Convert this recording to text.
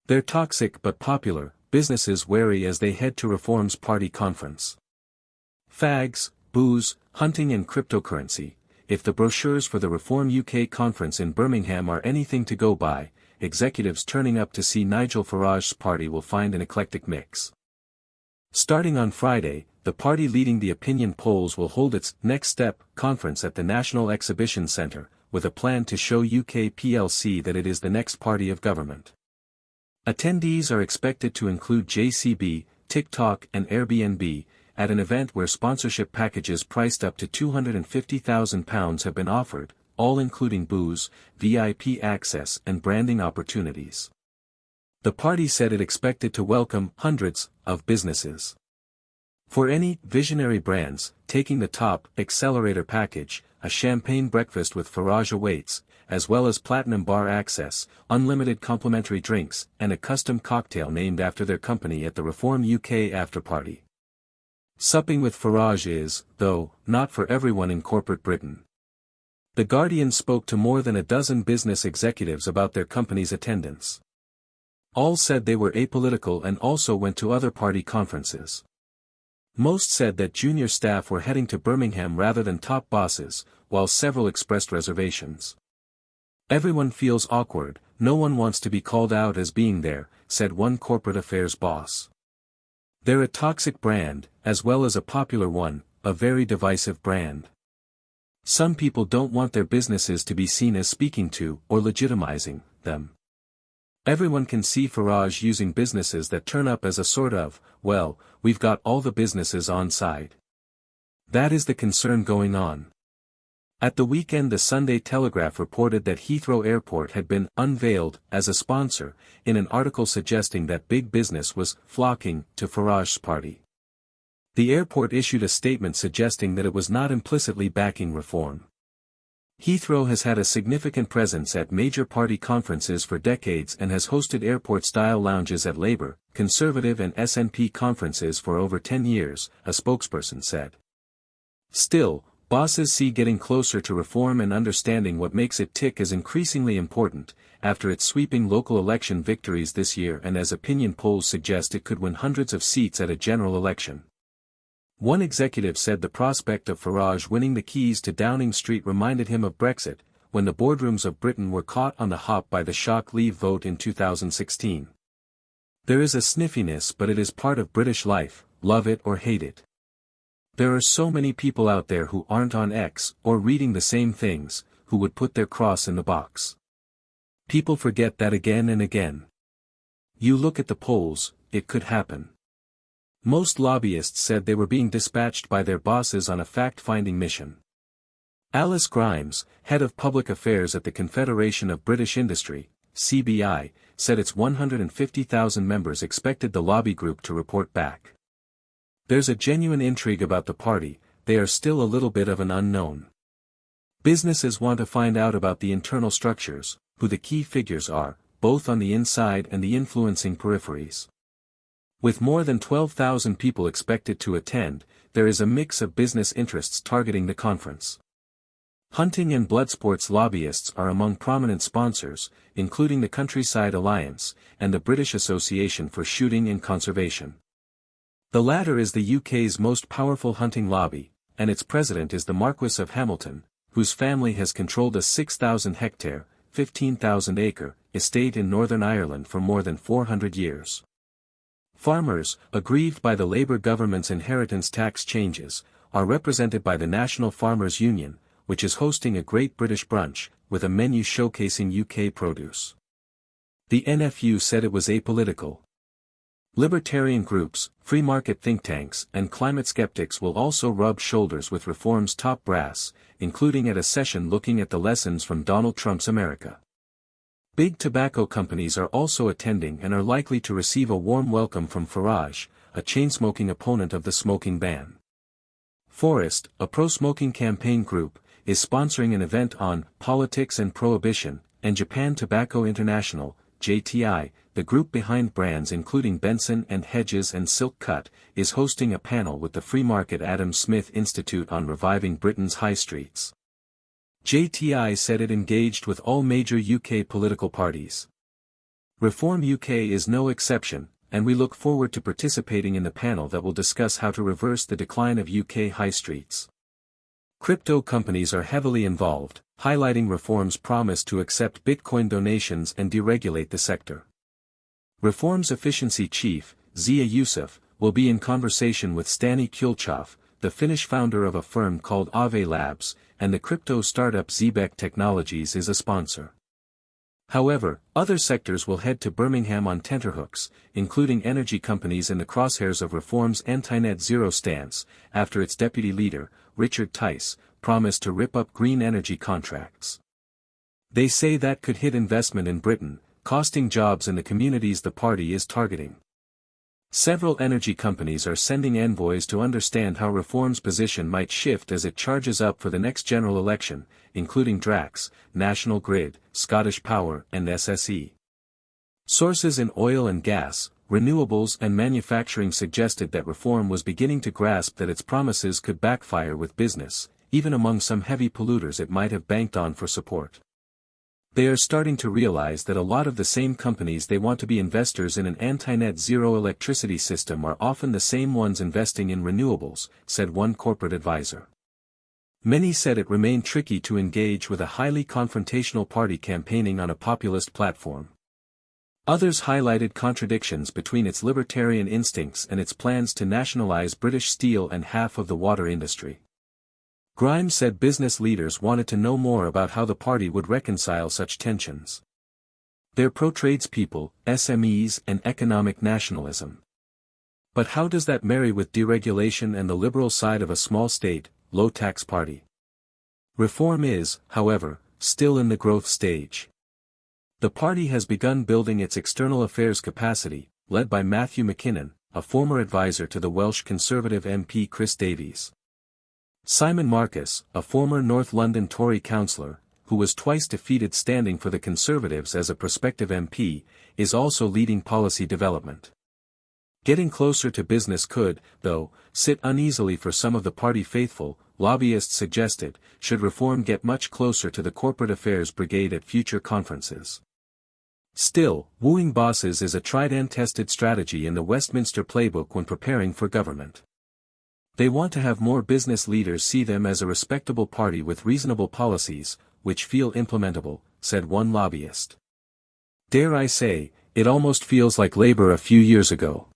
They're toxic but popular, businesses wary as they head to Reform's party conference. Fags, booze, hunting and cryptocurrency. If the brochures for the Reform UK conference in Birmingham are anything to go by, executives turning up to see Nigel Farage's party will find an eclectic mix. Starting on Friday, the party leading the opinion polls will hold its Next Step conference at the National Exhibition Centre, with a plan to show UK plc that it is the next party of government. Attendees are expected to include JCB, TikTok and Airbnb, at an event where sponsorship packages priced up to £250,000 have been offered, all including booze, VIP access and branding opportunities. The party said it expected to welcome hundreds of businesses. For any visionary brands taking the top accelerator package, a champagne breakfast with Farage awaits, as well as platinum bar access, unlimited complimentary drinks, and a custom cocktail named after their company at the Reform UK afterparty. Supping with Farage is, though, not for everyone in corporate Britain. The Guardian spoke to more than a dozen business executives about their company's attendance. All said they were apolitical and also went to other party conferences. Most said that junior staff were heading to Birmingham rather than top bosses, while several expressed reservations. Everyone feels awkward, no one wants to be called out as being there, said one corporate affairs boss. They're a toxic brand, as well as a popular one, a very divisive brand. Some people don't want their businesses to be seen as speaking to or legitimizing them. Everyone can see Farage using businesses that turn up as a sort of, well, we've got all the businesses on side. That is the concern going on. At the weekend the Sunday Telegraph reported that Heathrow Airport had been unveiled as a sponsor, in an article suggesting that big business was flocking to Farage's party. The airport issued a statement suggesting that it was not implicitly backing reform. Heathrow has had a significant presence at major party conferences for decades and has hosted airport-style lounges at Labour, Conservative and SNP conferences for over 10 years, a spokesperson said. Still, bosses see getting closer to reform and understanding what makes it tick as increasingly important, after its sweeping local election victories this year and as opinion polls suggest it could win hundreds of seats at a general election. One executive said the prospect of Farage winning the keys to Downing Street reminded him of Brexit, when the boardrooms of Britain were caught on the hop by the shock leave vote in 2016. There is a sniffiness, but it is part of British life, love it or hate it. There are so many people out there who aren't on X or reading the same things, who would put their cross in the box. People forget that again and again. You look at the polls, it could happen. Most lobbyists said they were being dispatched by their bosses on a fact-finding mission. Alice Grimes, head of public affairs at the Confederation of British Industry, CBI, said its 150,000 members expected the lobby group to report back. There's a genuine intrigue about the party, they are still a little bit of an unknown. Businesses want to find out about the internal structures, who the key figures are, both on the inside and the influencing peripheries. With more than 12,000 people expected to attend, there is a mix of business interests targeting the conference. Hunting and bloodsports lobbyists are among prominent sponsors, including the Countryside Alliance, and the British Association for Shooting and Conservation. The latter is the UK's most powerful hunting lobby, and its president is the Marquess of Hamilton, whose family has controlled a 6,000-hectare, 15,000-acre, estate in Northern Ireland for more than 400 years. Farmers, aggrieved by the Labour government's inheritance tax changes, are represented by the National Farmers Union, which is hosting a Great British Brunch, with a menu showcasing UK produce. The NFU said it was apolitical. Libertarian groups, free market think tanks, and climate skeptics will also rub shoulders with reform's top brass, including at a session looking at the lessons from Donald Trump's America. Big tobacco companies are also attending and are likely to receive a warm welcome from Farage, a chain-smoking opponent of the smoking ban. Forest, a pro-smoking campaign group, is sponsoring an event on politics and prohibition, and Japan Tobacco International, JTI, the group behind brands including Benson and Hedges and Silk Cut, is hosting a panel with the Free Market Adam Smith Institute on reviving Britain's high streets. JTI said it engaged with all major UK political parties. Reform UK is no exception, and we look forward to participating in the panel that will discuss how to reverse the decline of UK high streets. Crypto companies are heavily involved, highlighting Reform's promise to accept Bitcoin donations and deregulate the sector. Reform's efficiency chief, Zia Yusuf, will be in conversation with Stani Kulchov, the Finnish founder of a firm called Aave Labs, and the crypto startup Zebek Technologies is a sponsor. However, other sectors will head to Birmingham on tenterhooks, including energy companies in the crosshairs of Reform's anti-net zero stance, after its deputy leader, Richard Tice, promised to rip up green energy contracts. They say that could hit investment in Britain, costing jobs in the communities the party is targeting. Several energy companies are sending envoys to understand how Reform's position might shift as it charges up for the next general election, including Drax, National Grid, Scottish Power and SSE. Sources in oil and gas, renewables and manufacturing suggested that Reform was beginning to grasp that its promises could backfire with business, even among some heavy polluters it might have banked on for support. They are starting to realize that a lot of the same companies they want to be investors in an anti-net zero electricity system are often the same ones investing in renewables, said one corporate advisor. Many said it remained tricky to engage with a highly confrontational party campaigning on a populist platform. Others highlighted contradictions between its libertarian instincts and its plans to nationalize British steel and half of the water industry. Grimes said business leaders wanted to know more about how the party would reconcile such tensions. They're pro-tradespeople, SMEs and economic nationalism. But how does that marry with deregulation and the liberal side of a small state, low-tax party? Reform is, however, still in the growth stage. The party has begun building its external affairs capacity, led by Matthew McKinnon, a former advisor to the Welsh Conservative MP Chris Davies. Simon Marcus, a former North London Tory councillor, who was twice defeated standing for the Conservatives as a prospective MP, is also leading policy development. Getting closer to business could, though, sit uneasily for some of the party faithful, lobbyists suggested, should Reform get much closer to the corporate affairs brigade at future conferences. Still, wooing bosses is a tried-and-tested strategy in the Westminster playbook when preparing for government. They want to have more business leaders see them as a respectable party with reasonable policies, which feel implementable, said one lobbyist. Dare I say, it almost feels like Labour a few years ago.